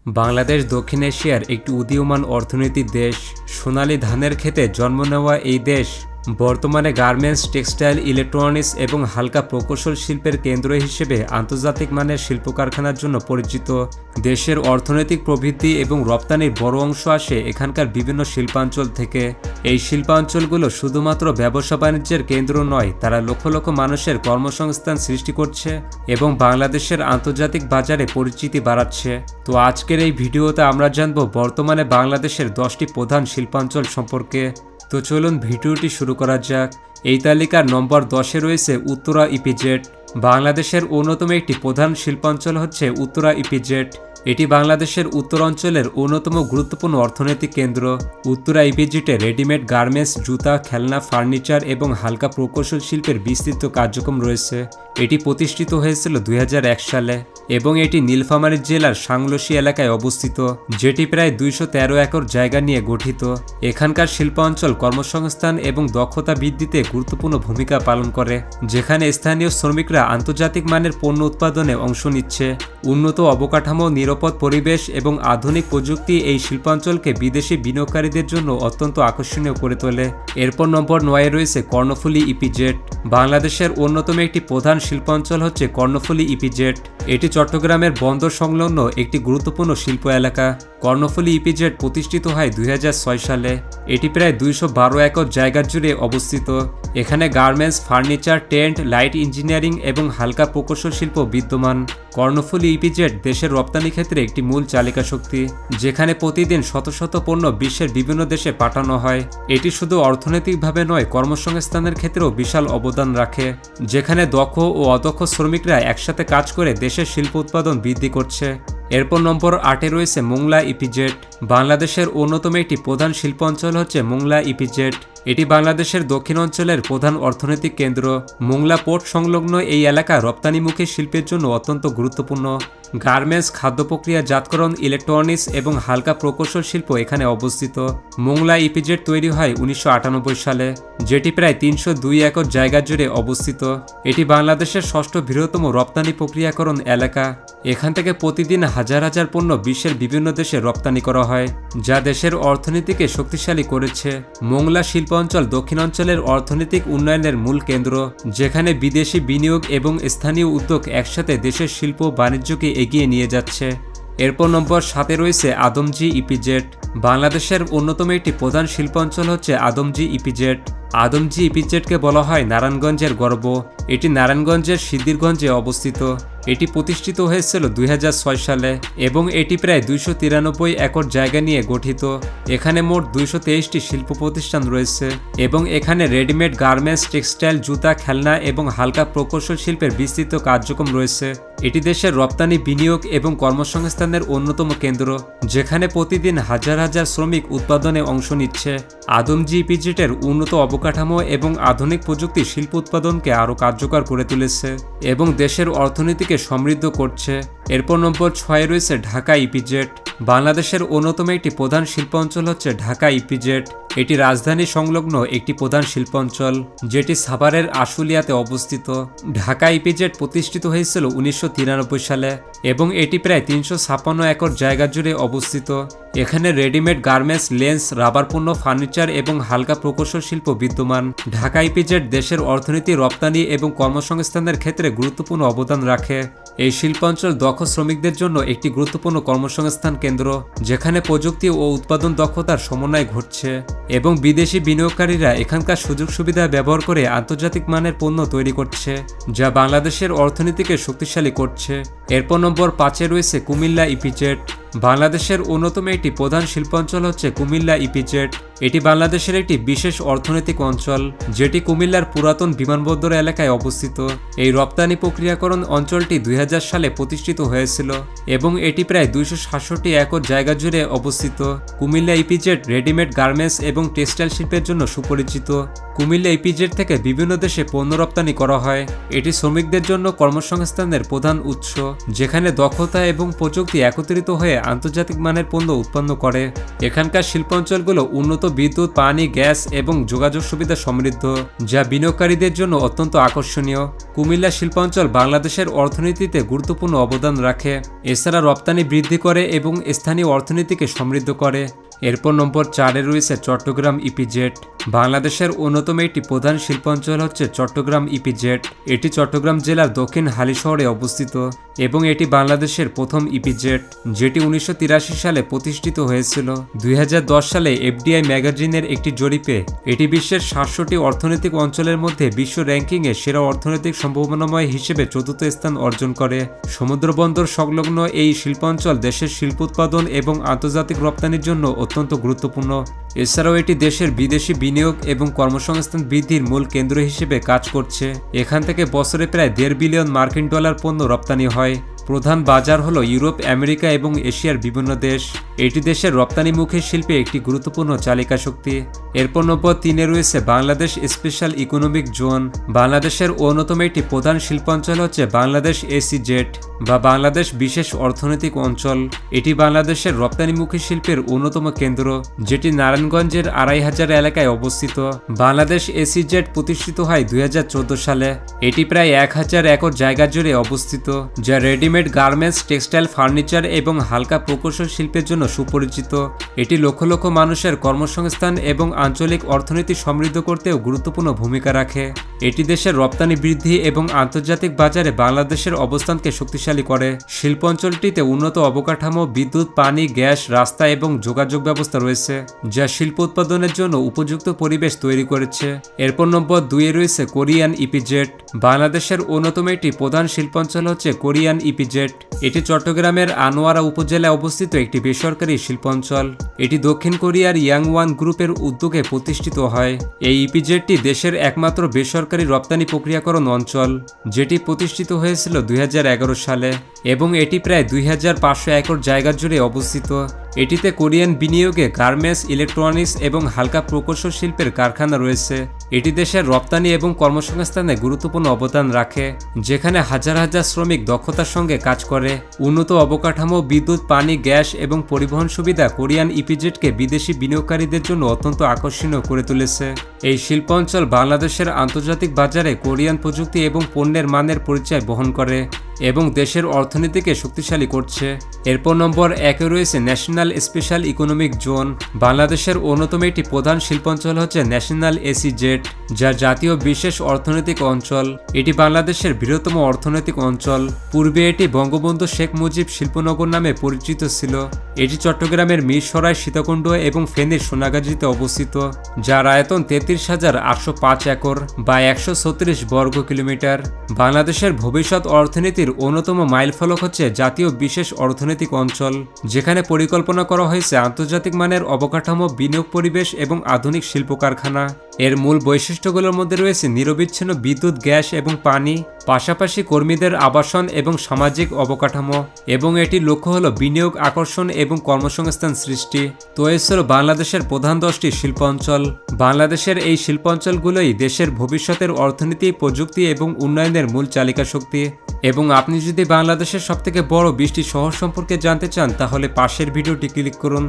বাংলাদেশ দক্ষিণ এশিয়ার একটি উদীয়মান অর্থনৈতিক দেশ। সোনালী ধানের ক্ষেতে জন্ম নেওয়া এই দেশ বর্তমানে গার্মেন্টস, টেক্সটাইল, ইলেকট্রনিক্স এবং হালকা প্রকৌশল শিল্পের কেন্দ্র হিসেবে আন্তর্জাতিক মানের শিল্প কারখানার জন্য পরিচিত। দেশের অর্থনৈতিক প্রবৃদ্ধি এবং রপ্তানির বড় অংশ আসে এখানকার বিভিন্ন শিল্পাঞ্চল থেকে। এই শিল্পাঞ্চলগুলো শুধুমাত্র ব্যবসা বাণিজ্যের কেন্দ্র নয়, তারা লক্ষ লক্ষ মানুষের কর্মসংস্থান সৃষ্টি করছে এবং বাংলাদেশের আন্তর্জাতিক বাজারে পরিচিতি বাড়াচ্ছে। তো আজকের এই ভিডিওতে আমরা জানব বর্তমানে বাংলাদেশের 10টি প্রধান শিল্পাঞ্চল সম্পর্কে। তো চলুন ভিডিওটি শুরু করা যাক। এই তালিকার নম্বর 10-এ রয়েছে উত্তরা ইপিজেড। বাংলাদেশের অন্যতম একটি প্রধান শিল্পাঞ্চল হচ্ছে উত্তরা ইপিজেড। এটি বাংলাদেশের উত্তরাঞ্চলের অন্যতম গুরুত্বপূর্ণ অর্থনৈতিক কেন্দ্র। উত্তরা ইপিজেডে রেডিমেড গার্মেন্টস, জুতা, খেলনা, ফার্নিচার এবং হালকা প্রকৌশল শিল্পের বিস্তৃত কার্যক্রম রয়েছে। এটি প্রতিষ্ঠিত হয়েছিল 2001 সালে এবং এটি নীলফামারী জেলার সাংলসী এলাকায় অবস্থিত, যেটি প্রায় 213 একর জায়গা নিয়ে গঠিত। এখানকার শিল্পাঞ্চল কর্মসংস্থান এবং দক্ষতা বৃদ্ধিতে গুরুত্বপূর্ণ ভূমিকা পালন করে, যেখানে স্থানীয় শ্রমিকরা আন্তর্জাতিক মানের পণ্য উৎপাদনে অংশ নিচ্ছে। উন্নত অবকাঠামো, নিরাপদ পরিবেশ এবং আধুনিক প্রযুক্তি এই শিল্পাঞ্চলকে বিদেশি বিনিয়োগকারীদের জন্য অত্যন্ত আকর্ষণীয় করে তোলে। এরপর নম্বর 9-এ রয়েছে কর্ণফুলী ইপিজেড। বাংলাদেশের অন্যতম একটি প্রধান শিল্পাঞ্চল হচ্ছে কর্ণফুলী ইপিজেড। এটি চট্টগ্রামের বন্দর সংলগ্ন একটি গুরুত্বপূর্ণ শিল্প এলাকা। কর্ণফুলী ইপিজেড প্রতিষ্ঠিত হয় 2006 সালে। এটি প্রায় 212 একর জায়গা জুড়ে অবস্থিত। এখানে garments, furniture, tent, light engineering এবং হালকা প্রকৌশল শিল্প বিদ্যমান। কর্ণফুলী ইপিজেড দেশের রপ্তানি ক্ষেত্রে একটি মূল চালিকা শক্তি, যেখানে প্রতিদিন শত শত পণ্য বিশ্বের বিভিন্ন দেশে পাঠানো হয়। এটি শুধু অর্থনৈতিকভাবে নয়, কর্মসংস্থানের ক্ষেত্রেও বিশাল অবদান রাখে, যেখানে দক্ষ ও অদক্ষ শ্রমিকরা একসাথে কাজ করে দেশের শিল্প উৎপাদন বৃদ্ধি করছে। এরপর নম্বর 8-এ রয়েছে মোংলা ইপিজেড। বাংলাদেশের অন্যতম একটি প্রধান শিল্পাঞ্চল হচ্ছে মোংলা ইপিজেড। এটি বাংলাদেশের দক্ষিণ অঞ্চলের প্রধান অর্থনৈতিক কেন্দ্র। মোংলা পোর্ট সংলগ্ন এই এলাকা রপ্তানিমুখী শিল্পের জন্য অত্যন্ত গুরুত্বপূর্ণ। গার্মেন্টস, খাদ্য প্রক্রিয়াজাতকরণ, ইলেকট্রনিক্স এবং হালকা প্রকৌশল শিল্প এখানে অবস্থিত। মোংলা ইপিজেড তৈরি হয় 1998 সালে, যেটি প্রায় 302 একর জায়গা জুড়ে অবস্থিত। এটি বাংলাদেশের 6ষ্ঠ বৃহত্তম রপ্তানি প্রক্রিয়াকরণ এলাকা। এখান থেকে প্রতিদিন হাজার হাজার পণ্য বিশ্বের বিভিন্ন দেশে রপ্তানি করা হয়, যা দেশের অর্থনীতিকে শক্তিশালী করেছে। মোংলা শিল্পাঞ্চল দক্ষিণাঞ্চলের অর্থনৈতিক উন্নয়নের মূল কেন্দ্র, যেখানে বিদেশি বিনিয়োগ এবং স্থানীয় উদ্যোগ একসাথে দেশের শিল্প বাণিজ্যকে এগিয়ে নিয়ে যাচ্ছে। এরপর নম্বর 7-এ রয়েছে আদমজী ইপিজেড। বাংলাদেশের অন্যতম একটি প্রধান শিল্পাঞ্চল হচ্ছে আদমজী ইপিজেড। আদমজী ইপিজেডকে বলা হয় নারায়ণগঞ্জের গর্ব। এটি নারায়ণগঞ্জের সিদ্ধিরগঞ্জে অবস্থিত। এটি প্রতিষ্ঠিত হয়েছিল 2006 সালে এবং এটি প্রায় 293 একর জায়গা নিয়ে গঠিত। এখানে মোট 223টি শিল্প প্রতিষ্ঠান রয়েছে এবং এখানে রেডিমেড গার্মেন্টস, টেক্সটাইল, জুতা, খেলনা এবং হালকা প্রকৌশল শিল্পের বিস্তৃত কার্যক্রম রয়েছে। এটি দেশের রপ্তানি, বিনিয়োগ এবং কর্মসংস্থানের অন্যতম কেন্দ্র, যেখানে প্রতিদিন হাজার হাজার শ্রমিক উৎপাদনে অংশ নিচ্ছে। আদমজী ইপিজেডের উন্নত অবকাঠামো এবং আধুনিক প্রযুক্তি শিল্প উৎপাদনকে আরও কার্যকর করে তুলেছে এবং দেশের অর্থনীতিকে সমৃদ্ধ করছে। এরপর নম্বর 6-এ রয়েছে ঢাকা ইপিজেড। বাংলাদেশের অন্যতম একটি প্রধান শিল্পাঞ্চল হচ্ছে ঢাকা ইপিজেড। এটি রাজধানী সংলগ্ন একটি প্রধান শিল্পাঞ্চল, যেটি সাভারের আশুলিয়াতে অবস্থিত। ঢাকা ইপিজেড প্রতিষ্ঠিত হয়েছিল 1993 সালে এবং এটি প্রায় 356 একর জায়গা জুড়ে অবস্থিত। এখানে রেডিমেড গার্মেন্টস, লেন্স, রাবার পণ্য, ফার্নিচার এবং হালকা প্রকৌশল শিল্প বিদ্যমান। ঢাকা ইপিজেড দেশের অর্থনীতি, রপ্তানি এবং কর্মসংস্থানের ক্ষেত্রে গুরুত্বপূর্ণ অবদান রাখে। এই শিল্পাঞ্চল দক্ষ শ্রমিকদের জন্য একটি গুরুত্বপূর্ণ কর্মসংস্থান কেন্দ্র, যেখানে প্রযুক্তি ও উৎপাদন দক্ষতার সমন্বয় ঘটছে এবং বিদেশি বিনিয়োগকারীরা এখানকার সুযোগ সুবিধা ব্যবহার করে আন্তর্জাতিক মানের পণ্য তৈরি করছে, যা বাংলাদেশের অর্থনীতিকে শক্তিশালী করছে। এরপর নম্বর 5-এ রয়েছে কুমিল্লা ইপিজেড। বাংলাদেশের অন্যতম একটি প্রধান শিল্পাঞ্চল হচ্ছে কুমিল্লা ইপিজেড। এটি বাংলাদেশের একটি বিশেষ অর্থনৈতিক অঞ্চল, যেটি কুমিল্লার পুরাতন বিমানবন্দর এলাকায় অবস্থিত। এই রপ্তানি প্রক্রিয়াকরণ অঞ্চলটি 2000 সালে প্রতিষ্ঠিত হয়েছিল এবং এটি প্রায় 267 একর জায়গা জুড়ে অবস্থিত। কুমিল্লা ইপিজেড রেডিমেড গার্মেন্টস এবং টেক্সটাইল শিল্পের জন্য সুপরিচিত। কুমিল্লা ইপিজেড থেকে বিভিন্ন দেশে পণ্য রপ্তানি করা হয়। এটি শ্রমিকদের জন্য কর্মসংস্থানের প্রধান উৎস, যেখানে দক্ষতা এবং প্রযুক্তি একত্রিত হয়ে আন্তর্জাতিক মানের পণ্য উৎপন্ন করে। এখানকার শিল্পাঞ্চলগুলো উন্নত বিদ্যুৎ, পানি, গ্যাস এবং যোগাযোগ সুবিধা সমৃদ্ধ, যা বিনিয়োগকারীদের জন্য অত্যন্ত আকর্ষণীয়। কুমিল্লা শিল্পাঞ্চল বাংলাদেশের অর্থনীতিতে গুরুত্বপূর্ণ অবদান রাখে। এছাড়া রপ্তানি বৃদ্ধি করে এবং স্থানীয় অর্থনীতিকে সমৃদ্ধ করে। এরপর নম্বর 4-এ রয়েছে চট্টগ্রাম ইপিজেড। বাংলাদেশের অন্যতম একটি প্রধান শিল্পাঞ্চল হচ্ছে চট্টগ্রাম ইপিজেড। এটি চট্টগ্রাম জেলার দক্ষিণ হালিশহরে অবস্থিত এবং এটি বাংলাদেশের প্রথম ইপিজেড, যেটি 1983 সালে প্রতিষ্ঠিত হয়েছিল। 2010 সালে এফডিআই ম্যাগাজিনের একটি জরিপে এটি বিশ্বের 700টি অর্থনৈতিক অঞ্চলের মধ্যে বিশ্ব র্যাঙ্কিংয়ে সেরা অর্থনৈতিক সম্ভাবনাময় হিসেবে 4র্থ স্থান অর্জন করে। সমুদ্রবন্দর সংলগ্ন এই শিল্পাঞ্চল দেশের শিল্প উৎপাদন এবং আন্তর্জাতিক রপ্তানির জন্য অত্যন্ত গুরুত্বপূর্ণ। এছাড়াও এটি দেশের বিদেশি বিনিয়োগ এবং কর্মসংস্থান বৃদ্ধির মূল কেন্দ্র হিসেবে কাজ করছে। এখান থেকে বছরে প্রায় $1.5 বিলিয়ন মার্কিন ডলার পণ্য রপ্তানি হয়। প্রধান বাজার হলো ইউরোপ, আমেরিকা এবং এশিয়ার বিভিন্ন দেশ। এটি দেশের রপ্তানিমুখী শিল্পে একটি গুরুত্বপূর্ণ চালিকা শক্তি। এরপর নম্বর 3-এ রয়েছে বাংলাদেশ স্পেশাল ইকোনমিক জোন। বাংলাদেশের অন্যতম একটি প্রধান শিল্পাঞ্চল হচ্ছে বাংলাদেশ এসইজেড বা বাংলাদেশ বিশেষ অর্থনৈতিক অঞ্চল। এটি বাংলাদেশের রপ্তানিমুখী শিল্পের অন্যতম কেন্দ্র, যেটি নারায়ণগঞ্জের 2500 এলাকায় অবস্থিত। বাংলাদেশ এসইজেড প্রতিষ্ঠিত হয় 2014 সালে। এটি প্রায় 1000 একর জায়গা জুড়ে অবস্থিত, যা রেডিমেড গার্মেন্টস, টেক্সটাইল, ফার্নিচার এবং হালকা প্রকৌশল শিল্পের জন্য সুপরিচিত। এটি লক্ষ লক্ষ মানুষের কর্মসংস্থান এবং আঞ্চলিক অর্থনীতি সমৃদ্ধ করতেও গুরুত্বপূর্ণ ভূমিকা রাখে। এটি দেশের রপ্তানি বৃদ্ধি এবং আন্তর্জাতিক বাজারে বাংলাদেশের অবস্থানকে শক্তিশালী করে। শিল্প অঞ্চলটিতে উন্নত অবকাঠামো, বিদ্যুৎ, পানি, গ্যাস, রাস্তা এবং যোগাযোগ ব্যবস্থা রয়েছে, যা শিল্প উৎপাদনের জন্য উপযুক্ত পরিবেশ তৈরি করেছে। এরপর নম্বর 2-এ রয়েছে কোরিয়ান ইপিজেড। বাংলাদেশের অন্যতম একটি প্রধান শিল্পাঞ্চল হচ্ছে কোরিয়ান ইপিজেড। এটি চট্টগ্রামের আনোয়ারা উপজেলায় অবস্থিত একটি বেসরকারি শিল্পাঞ্চল। এটি দক্ষিণ কোরিয়ার ইয়াংওয়ান গ্রুপের উদ্যোগে প্রতিষ্ঠিত হয়। এই ইপিজেডটি দেশের একমাত্র বেসরকারি রপ্তানি প্রক্রিয়াকরণ অঞ্চল, যেটি প্রতিষ্ঠিত হয়েছিল 2011 সালে এবং এটি প্রায় 2500 একর জায়গা জুড়ে অবস্থিত। এটিতে কোরিয়ান বিনিয়োগে গার্মেন্টস, ইলেকট্রনিক্স এবং হালকা প্রকৌশল শিল্পের কারখানা রয়েছে। এটি দেশের রপ্তানি এবং কর্মসংস্থানে গুরুত্বপূর্ণ অবদান রাখে, যেখানে হাজার হাজার শ্রমিক দক্ষতার সঙ্গে কাজ করে। উন্নত অবকাঠামো, বিদ্যুৎ, পানি, গ্যাস এবং পরিবহন সুবিধা কোরিয়ান ইপিজেডকে বিদেশি বিনিয়োগকারীদের জন্য অত্যন্ত আকর্ষণীয় করে তুলেছে। এই শিল্পাঞ্চল বাংলাদেশের আন্তর্জাতিক বাজারে কোরিয়ান প্রযুক্তি এবং পণ্যের মানের পরিচয় বহন করে এবং দেশের অর্থনীতিকে শক্তিশালী করছে। এরপর নম্বর 1-এ রয়েছে ন্যাশনাল স্পেশাল ইকোনমিক জোন। বাংলাদেশের অন্যতম একটি প্রধান শিল্পাঞ্চল হচ্ছে ন্যাশনাল এসইজেড, যা জাতীয় বিশেষ অর্থনৈতিক অঞ্চল। এটি বাংলাদেশের বৃহত্তম অর্থনৈতিক অঞ্চল। পূর্বে এটি বঙ্গবন্ধু শেখ মুজিব শিল্পনগর নামে পরিচিত ছিল। এটি চট্টগ্রামের মিরসরাই, সীতাকুণ্ড এবং ফেনীর সোনাগাজীতে অবস্থিত, যার আয়তন 33,805 একর বা 136 বর্গ কিলোমিটার। বাংলাদেশের ভবিষ্যৎ অর্থনীতির অন্যতম মাইলফলক হচ্ছে জাতীয় বিশেষ অর্থনৈতিক অঞ্চল, যেখানে পরিকল্পনা করা হয়েছে আন্তর্জাতিক মানের অবকাঠামো, বিনিয়োগ পরিবেশ এবং আধুনিক শিল্প কারখানা। এর মূল বৈশিষ্ট্যগুলোর মধ্যে রয়েছে নিরবিচ্ছিন্ন বিদ্যুৎ, গ্যাস এবং পানি, পাশাপাশি কর্মীদের আবাসন এবং সামাজিক অবকাঠামো, এবং এটির লক্ষ্য হল বিনিয়োগ আকর্ষণ এবং কর্মসংস্থান সৃষ্টি। তো এই ছিল বাংলাদেশের প্রধান 10টি শিল্পাঞ্চল। বাংলাদেশের এই শিল্পাঞ্চলগুলোই দেশের ভবিষ্যতের অর্থনীতি, প্রযুক্তি এবং উন্নয়নের মূল চালিকা শক্তি। এবং আপনি যদি বাংলাদেশের সবথেকে বড় 20টি শহর সম্পর্কে জানতে চান, তাহলে পাশের ভিডিওটি ক্লিক করুন।